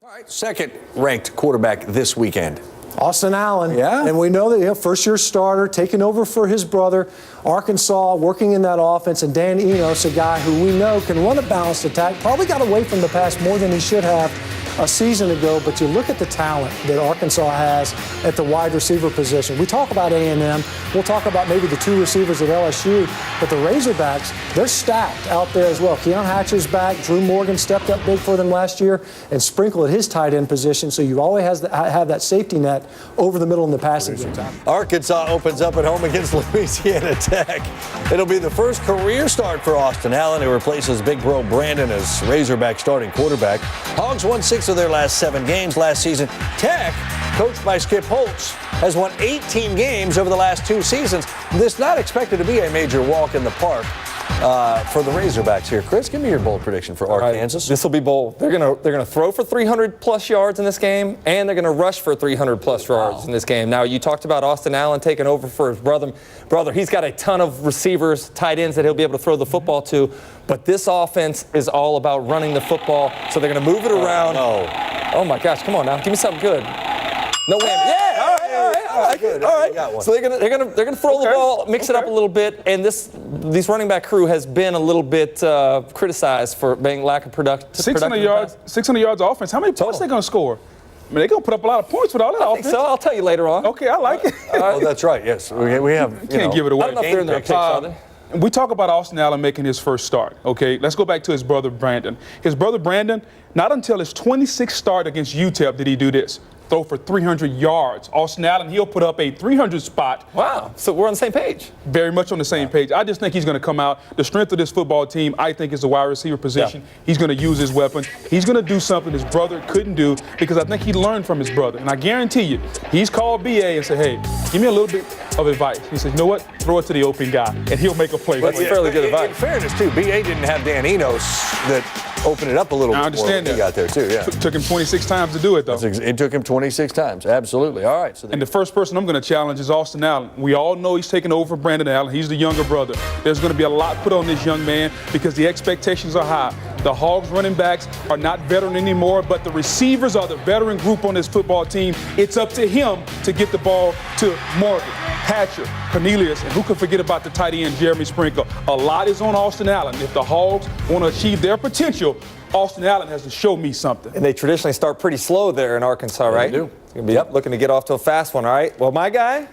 All right, second-ranked quarterback this weekend. Austin Allen. Yeah. And we know that first-year starter, taking over for his brother, Arkansas, working in that offense, and Dan Enos, a guy who we know can run a balanced attack, probably got away from the pass more than he should have a season ago, but you look at the talent that Arkansas has at the wide receiver position. We talk about A&M. We'll talk about maybe the two receivers at LSU, but the Razorbacks, they're stacked out there as well. Keon Hatcher's back. Drew Morgan stepped up big for them last year and Sprinkle at his tight end position, so you always have that safety net over the middle in the passing game. Arkansas opens up at home against Louisiana Tech. It'll be the first career start for Austin Allen, who replaces Big Bro Brandon as Razorback starting quarterback. Hogs won 6 of their last 7 games last season. Tech, coached by Skip Holtz, has won 18 games over the last 2 seasons. This is not expected to be a major walk in the park for the Razorbacks here. Chris, give me your bold prediction for Arkansas. Right, this will be bold. They're gonna throw for 300+ yards in this game, and they're gonna rush for 300+ yards in this game. Now, you talked about Austin Allen taking over for his brother. He's got a ton of receivers, tight ends that he'll be able to throw the football to. But this offense is all about running the football, so they're gonna move it around. Oh my gosh! Come on now, give me something good. No whammy. Yeah. All right. Good. All right. So they're gonna throw the ball, mix it up a little bit, and this running back crew has been a little bit criticized for being lack of production. 600 yards offense. How many points are they gonna score? I mean, they're gonna put up a lot of points with all that offense. So I'll tell you later on. Okay, I like it. Oh, that's right. Yes, we have. You can't give it away. I don't know if they're in their picks, are they? We talk about Austin Allen making his first start, okay? Let's go back to his brother Brandon. His brother Brandon, not until his 26th start against UTEP did he do this. Throw for 300 yards. Austin Allen, he'll put up a 300 spot. Wow, so we're on the same page. Very much on the same page. I just think he's going to come out. The strength of this football team, I think, is the wide receiver position. Yeah. He's going to use his weapons. He's going to do something his brother couldn't do because I think he learned from his brother. And I guarantee you, he's called BA and said, hey, give me a little bit of advice. He said, you know what? Throw it to the open guy, and he'll make a play. That's fairly good advice. In fairness, too, BA didn't have Dan Enos that opened it up a little bit. I understand that. He got there, too, yeah. Took him 26 times to do it, though. It took him 26 times, absolutely. All right. And the first person I'm going to challenge is Austin Allen. We all know he's taking over for Brandon Allen. He's the younger brother. There's going to be a lot put on this young man because the expectations are high. The Hogs running backs are not veteran anymore, but the receivers are the veteran group on this football team. It's up to him to get the ball to Morgan, Hatcher, Cornelius, and who could forget about the tight end, Jeremy Sprinkle. A lot is on Austin Allen. If the Hogs want to achieve their potential, Austin Allen has to show me something. And they traditionally start pretty slow there in Arkansas, right? They do. You're going to be looking to get off to a fast one, all right? Well, my guy?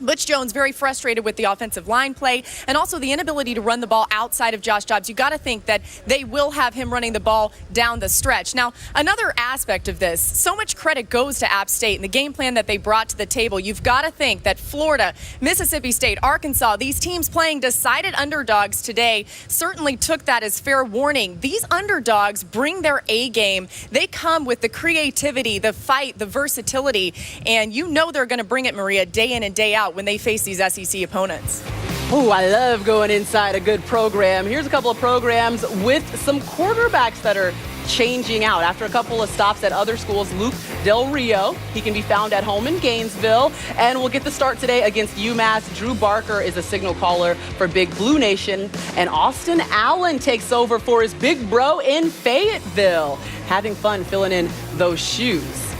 Butch Jones very frustrated with the offensive line play and also the inability to run the ball outside of Josh Dobbs. You got to think that they will have him running the ball down the stretch. Now, another aspect of this, so much credit goes to App State and the game plan that they brought to the table. You've got to think that Florida, Mississippi State, Arkansas, these teams playing decided underdogs today certainly took that as fair warning. These underdogs bring their A game. They come with the creativity, the fight, the versatility, and you know they're going to bring it, Maria, day in and day out when they face these SEC opponents. Ooh, I love going inside a good program. Here's a couple of programs with some quarterbacks that are changing out. After a couple of stops at other schools, Luke Del Rio, he can be found at home in Gainesville, and we'll get the start today against UMass. Drew Barker is a signal caller for Big Blue Nation, and Austin Allen takes over for his big bro in Fayetteville. Having fun filling in those shoes.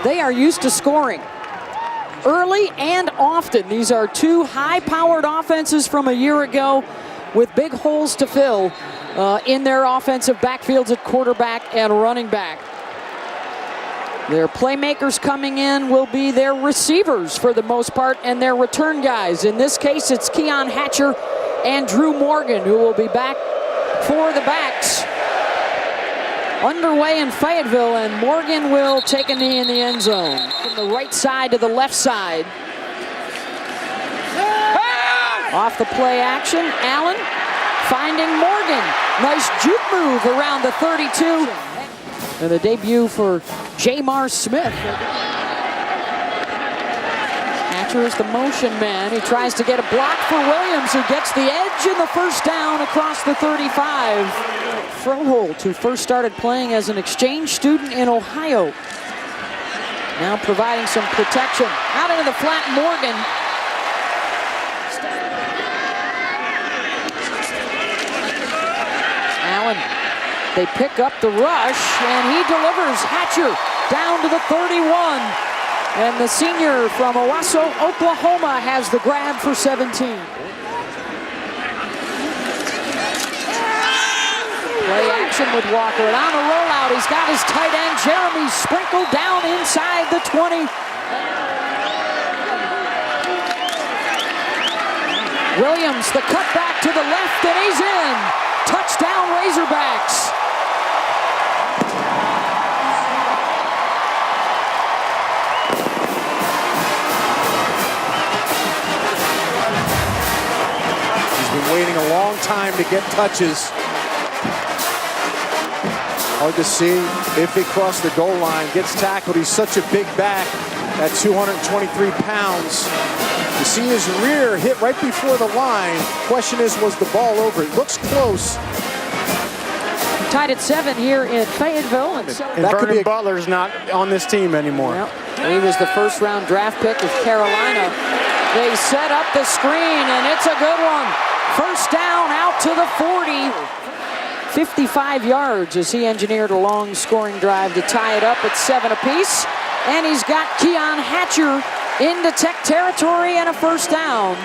They are used to scoring early and often. These are two high-powered offenses from a year ago with big holes to fill in their offensive backfields at quarterback and running back. Their playmakers coming in will be their receivers for the most part and their return guys. In this case, it's Keon Hatcher and Drew Morgan who will be back for the backs. Underway in Fayetteville, and Morgan will take a knee in the end zone. From the right side to the left side. Off the play action, Allen finding Morgan. Nice juke move around the 32. And the debut for Jamar Smith. Hatcher is the motion man. He tries to get a block for Williams, who gets the edge and the first down across the 35. Froholt, who first started playing as an exchange student in Ohio. Now providing some protection. Out into the flat, Morgan. Allen They pick up the rush, and he delivers. Hatcher down to the 31. And the senior from Owasso, Oklahoma, has the grab for 17. Play action with Walker, and on the rollout, he's got his tight end, Jeremy, sprinkled down inside the 20. Williams, the cutback to the left, and he's in. Touchdown, Razorbacks. He's been waiting a long time to get touches. Hard to see if he crossed the goal line, gets tackled. He's such a big back at 223 pounds. You see his rear hit right before the line. Question is, was the ball over? It looks close. Tied at 7 here in Fayetteville. And that could be Butler's not on this team anymore. Yep. He was the first-round draft pick of Carolina. They set up the screen, and it's a good one. First down out to the 40. 55 yards as he engineered a long scoring drive to tie it up at 7 apiece. And he's got Keon Hatcher into Tech territory and a first down.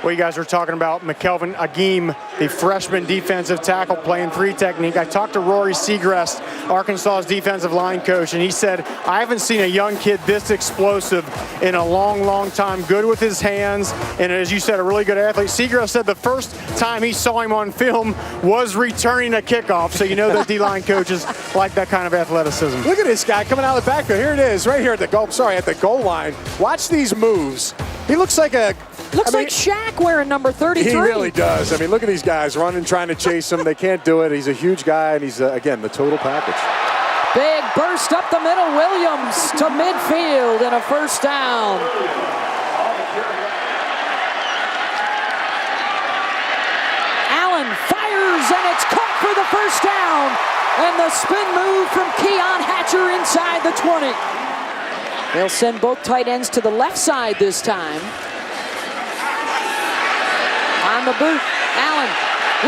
Well, you guys are talking about McKelvin Agim, the freshman defensive tackle playing free technique. I talked to Rory Segrest, Arkansas's defensive line coach, and he said, I haven't seen a young kid this explosive in a long, long time. Good with his hands, and as you said, a really good athlete. Segrest said the first time he saw him on film was returning a kickoff, so you know the D-line coaches like that kind of athleticism. Look at this guy coming out of the backfield. Here it is, right here at the goal. Sorry, at the goal line. Watch these moves. He looks like a... like Shaq wearing number 33. He really does. I mean, look at these guys running, trying to chase him. They can't do it. He's a huge guy, and he's, again, the total package. Big burst up the middle. Williams to midfield and a first down. Allen fires, and it's caught for the first down. And the spin move from Keon Hatcher inside the 20. They'll send both tight ends to the left side this time. On the boot, Allen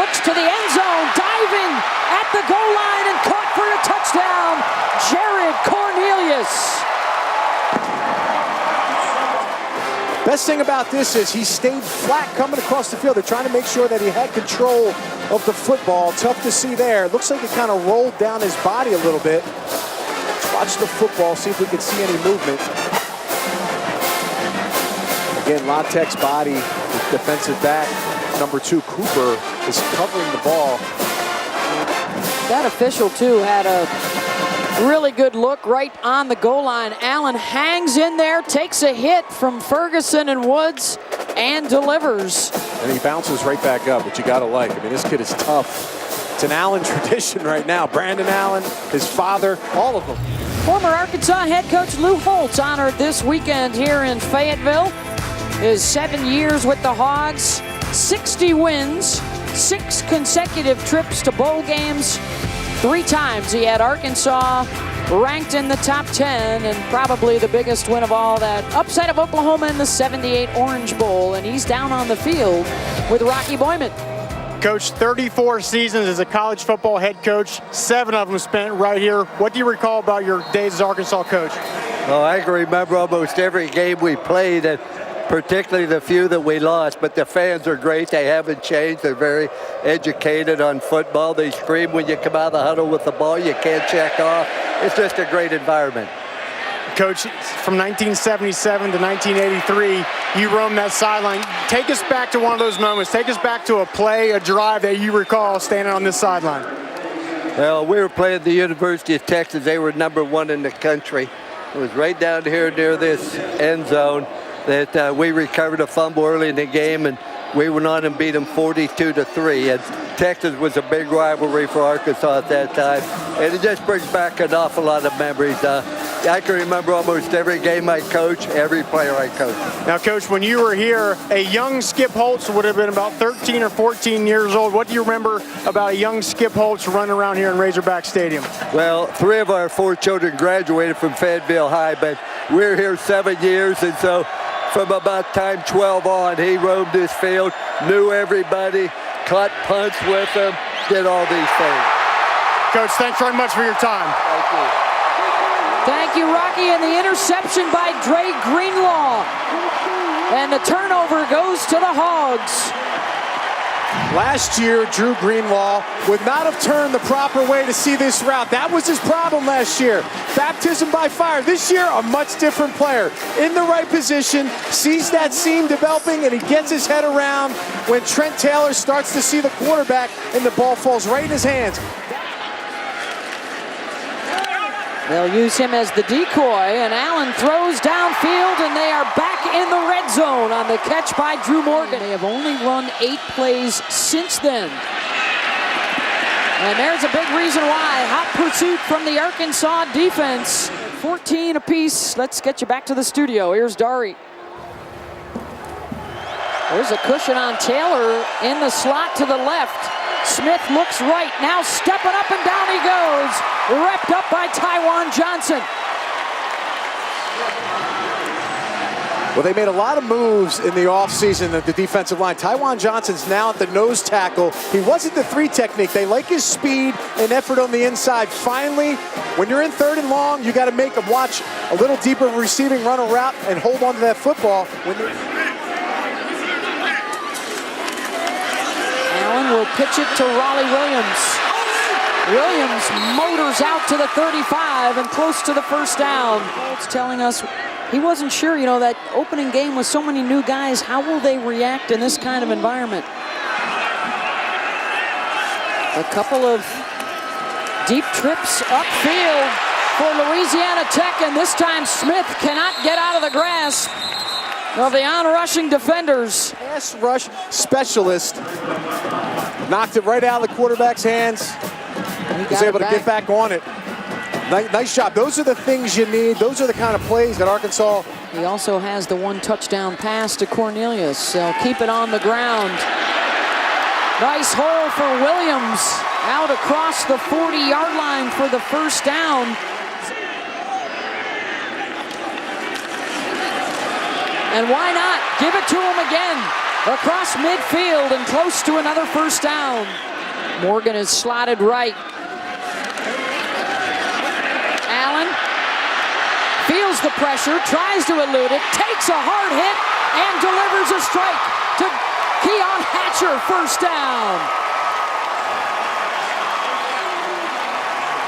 looks to the end zone, diving at the goal line and caught for a touchdown, Jared Cornelius. Best thing about this is he stayed flat coming across the field. They're trying to make sure that he had control of the football. Tough to see there. It looks like it kind of rolled down his body a little bit. Let's watch the football, see if we can see any movement. Again, Latex body, the defensive back, number 2, Cooper, is covering the ball. That official, too, had a really good look right on the goal line. Allen hangs in there, takes a hit from Ferguson and Woods, and delivers. And he bounces right back up, which you got to like. I mean, this kid is tough. It's an Allen tradition right now. Brandon Allen, his father, all of them. Former Arkansas head coach Lou Holtz honored this weekend here in Fayetteville. His 7 years with the Hogs, 60 wins, 6 consecutive trips to bowl games. 3 times he had Arkansas ranked in the top 10, and probably the biggest win of all, that upset of Oklahoma in the '78 Orange Bowl. And he's down on the field with Rocky Boyman. Coach, 34 seasons as a college football head coach, 7 of them spent right here. What do you recall about your days as Arkansas coach? Oh, I can remember almost every game we played, and particularly the few that we lost. But the fans are great. They haven't changed. They're very educated on football. They scream when you come out of the huddle with the ball. You can't check off. It's just a great environment. Coach, from 1977 to 1983, you roamed that sideline. Take us back to one of those moments. Take us back to a play, a drive that you recall standing on this sideline. Well, we were playing the University of Texas. They were #1 in the country. It was right down here near this end zone that we recovered a fumble early in the game, and we went on and beat them 42-3. And Texas was a big rivalry for Arkansas at that time, and it just brings back an awful lot of memories. I can remember almost every game I coached, every player I coached. Now, Coach, when you were here, a young Skip Holtz would have been about 13 or 14 years old. What do you remember about a young Skip Holtz running around here in Razorback Stadium? Well, 3 of our 4 children graduated from Fayetteville High, but we were here 7 years, and so from about time 12 on, he roamed this field, knew everybody, caught punts with them, did all these things. Coach. Thanks very much for your time. Thank you. Thank you, Rocky. And the interception by Dre Greenlaw. And the turnover goes to the Hogs. Last year, Drew Greenlaw would not have turned the proper way to see this route. That was his problem last year. Baptism by fire. This year, a much different player. In the right position, sees that seam developing, and he gets his head around when Trent Taylor starts to see the quarterback, and the ball falls right in his hands. They'll use him as the decoy, and Allen throws downfield, and they are back in the red zone on the catch by Drew Morgan. They have only run 8 plays since then. And there's a big reason why. Hot pursuit from the Arkansas defense. 14 apiece. Let's get you back to the studio. Here's Dari. There's a cushion on Taylor in the slot to the left. Smith looks right, now stepping up and down he goes. Repped up by Tywan Johnson. Well, they made a lot of moves in the offseason at the defensive line. Tywan Johnson's now at the nose tackle. He wasn't the 3 technique. They like his speed and effort on the inside. Finally, when you're in 3rd and long, you got to make them watch a little deeper receiving, run a route, and hold on to that football. Allen will pitch it to Raleigh Williams. Williams motors out to the 35 and close to the first down. It's telling us he wasn't sure, you know, that opening game with so many new guys, how will they react in this kind of environment? A couple of deep trips upfield for Louisiana Tech, and this time Smith cannot get out of the grasp of the on-rushing defenders. Pass rush specialist knocked it right out of the quarterback's hands. He was able to get back on it. Nice job. Those are the things you need. Those are the kind of plays that Arkansas. He also has the 1 touchdown pass to Cornelius. They'll keep it on the ground. Nice hole for Williams. Out across the 40-yard line for the first down. And why not? Give it to him again. Across midfield and close to another first down. Morgan is slotted right. Allen feels the pressure, tries to elude it, takes a hard hit, and delivers a strike to Keon Hatcher, first down.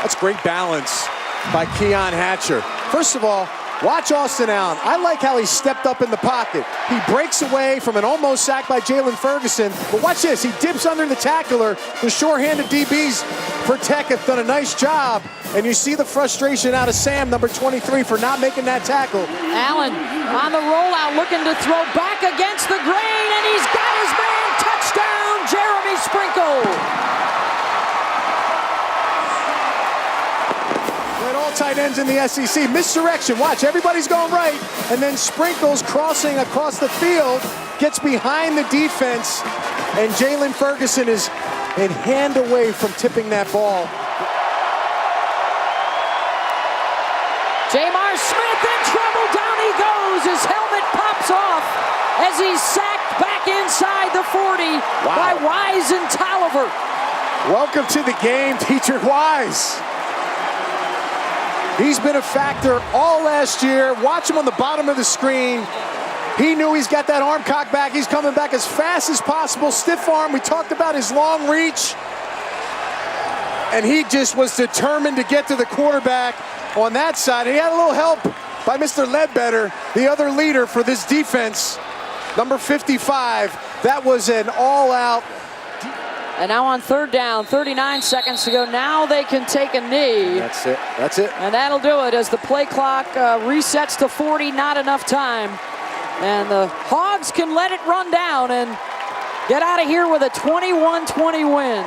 That's great balance by Keon Hatcher. First of all, watch Austin Allen. I like how he stepped up in the pocket. He breaks away from an almost sack by Jalen Ferguson. But watch this. He dips under the tackler. The short-handed DBs for Tech have done a nice job. And you see the frustration out of Sam, number 23, for not making that tackle. Allen on the rollout, looking to throw back against the grain, and he's got his man. Touchdown, Jeremy Sprinkle. All tight ends in the SEC. Misdirection. Watch, everybody's going right. And then Sprinkles crossing across the field, gets behind the defense, and Jalen Ferguson is a hand away from tipping that ball. Jamar Smith in trouble. Down he goes. His helmet pops off as he's sacked back inside the 40 by Wise and Tolliver. Welcome to the game, Dietrich Wise. He's been a factor all last year. Watch him on the bottom of the screen. He knew he's got that arm cocked back. He's coming back as fast as possible. Stiff arm. We talked about his long reach. And he just was determined to get to the quarterback on that side. He had a little help by Mr. Ledbetter, the other leader for this defense, number 55. That was an all-out. And now on third down, 39 seconds to go. Now they can take a knee. That's it. That's it. And that'll do it as the play clock resets to 40. Not enough time. And the Hogs can let it run down and get out of here with a 21-20 win.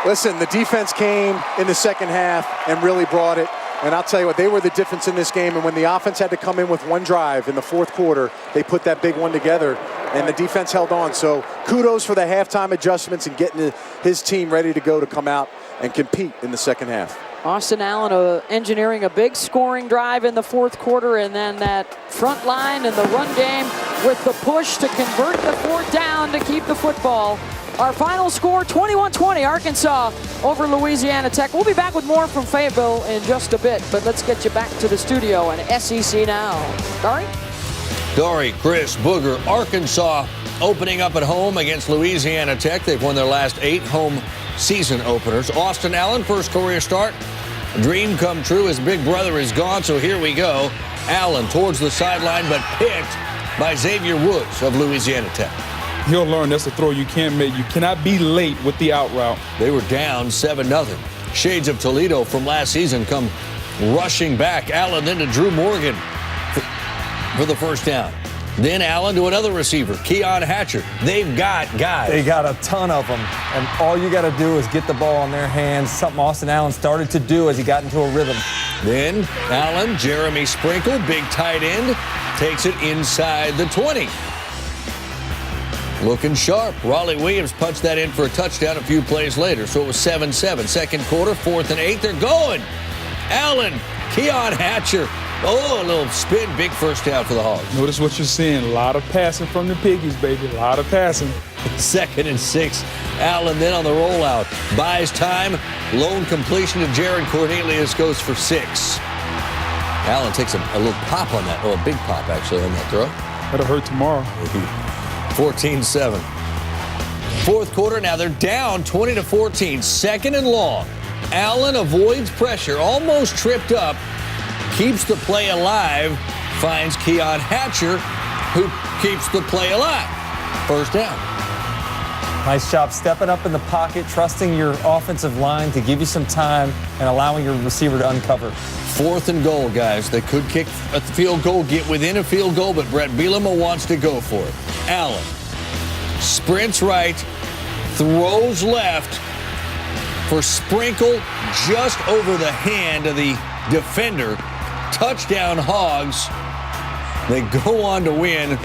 Listen, the defense came in the second half and really brought it. And I'll tell you what, they were the difference in this game. And when the offense had to come in with one drive in the fourth quarter, they put that big one together. And the defense held on. So kudos for the halftime adjustments and getting his team ready to go to come out and compete in the second half. Austin Allen engineering a big scoring drive in the fourth quarter, and then that front line and the run game with the push to convert the fourth down to keep the football. Our final score, 21-20, Arkansas over Louisiana Tech. We'll be back with more from Fayetteville in just a bit, but let's get you back to the studio and SEC now. Dari? Dory, Chris, Booger, Arkansas opening up at home against Louisiana Tech. They've won their last 8 home season openers. Austin Allen, first career start. Dream come true. His big brother is gone, so here we go. Allen towards the sideline, but picked by Xavier Woods of Louisiana Tech. He'll learn that's a throw you can't make. You cannot be late with the out route. They were down 7-0. Shades of Toledo from last season come rushing back. Allen then to Drew Morgan for the first down. Then Allen to another receiver, Keon Hatcher. They've got guys. They got a ton of them, and all you got to do is get the ball in their hands, something Austin Allen started to do as he got into a rhythm. Then Allen, Jeremy Sprinkle, big tight end, takes it inside the 20. Looking sharp. Raleigh Williams punched that in for a touchdown a few plays later, so it was 7-7. Second quarter, 4th and 8. They're going. Allen, Keon Hatcher. Oh, a little spin. Big first down for the Hogs. Notice what you're seeing. A lot of passing from the Piggies, baby. A lot of passing. 2nd and 6. Allen then on the rollout. Buys time. Lone completion to Jared Cornelius goes for 6. Allen takes a little pop on that. Oh, a big pop, actually, on that throw. That'll hurt tomorrow. 14-7. Fourth quarter, now they're down 20-14. 2nd and long. Allen avoids pressure, almost tripped up, keeps the play alive, finds Keon Hatcher, who keeps the play alive. First down. Nice job stepping up in the pocket, trusting your offensive line to give you some time and allowing your receiver to uncover. 4th and goal, guys. They could kick a field goal, get within a field goal, but Brett Bielema wants to go for it. Allen sprints right, throws left for Sprinkle just over the hand of the defender. Touchdown Hogs. They go on to win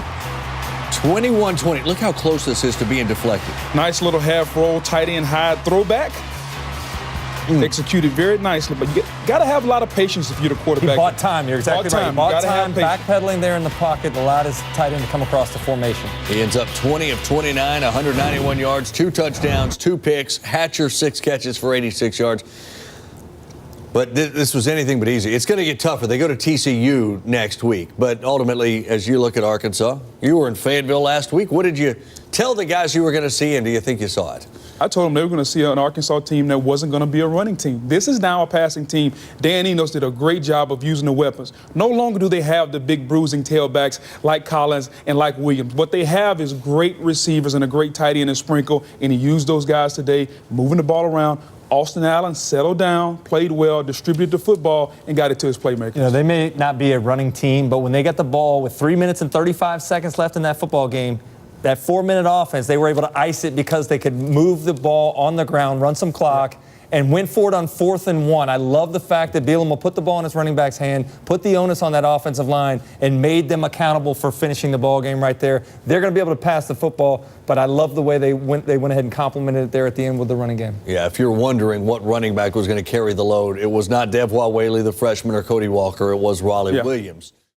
21-20. Look how close this is to being deflected. Nice little half roll, tight end high throwback. Executed very nicely, but you got to have a lot of patience if you're the quarterback. He bought time. You're exactly right. He bought time, backpedaling there in the pocket, allowed his tight end to come across the formation. He ends up 20 of 29, 191 yards, 2 touchdowns, 2 picks. Hatcher, 6 catches for 86 yards. But this was anything but easy. It's going to get tougher. They go to TCU next week. But ultimately, as you look at Arkansas, you were in Fayetteville last week. What did you tell the guys you were going to see, and do you think you saw it? I told them they were going to see an Arkansas team that wasn't going to be a running team. This is now a passing team. Dan Enos did a great job of using the weapons. No longer do they have the big bruising tailbacks like Collins and like Williams. What they have is great receivers and a great tight end in Sprinkle, and he used those guys today, moving the ball around. Austin Allen settled down, played well, distributed the football, and got it to his playmakers. You know, they may not be a running team, but when they got the ball with 3 minutes and 35 seconds left in that football game, that 4-minute offense, they were able to ice it because they could move the ball on the ground, run some clock, and went for it on 4th and 1. I love the fact that Bielema put the ball in his running back's hand, put the onus on that offensive line, and made them accountable for finishing the ball game right there. They're going to be able to pass the football, but I love the way they went ahead and complimented it there at the end with the running game. Yeah, if you're wondering what running back was going to carry the load, it was not Devois Whaley, the freshman, or Cody Walker. It was Raleigh Williams.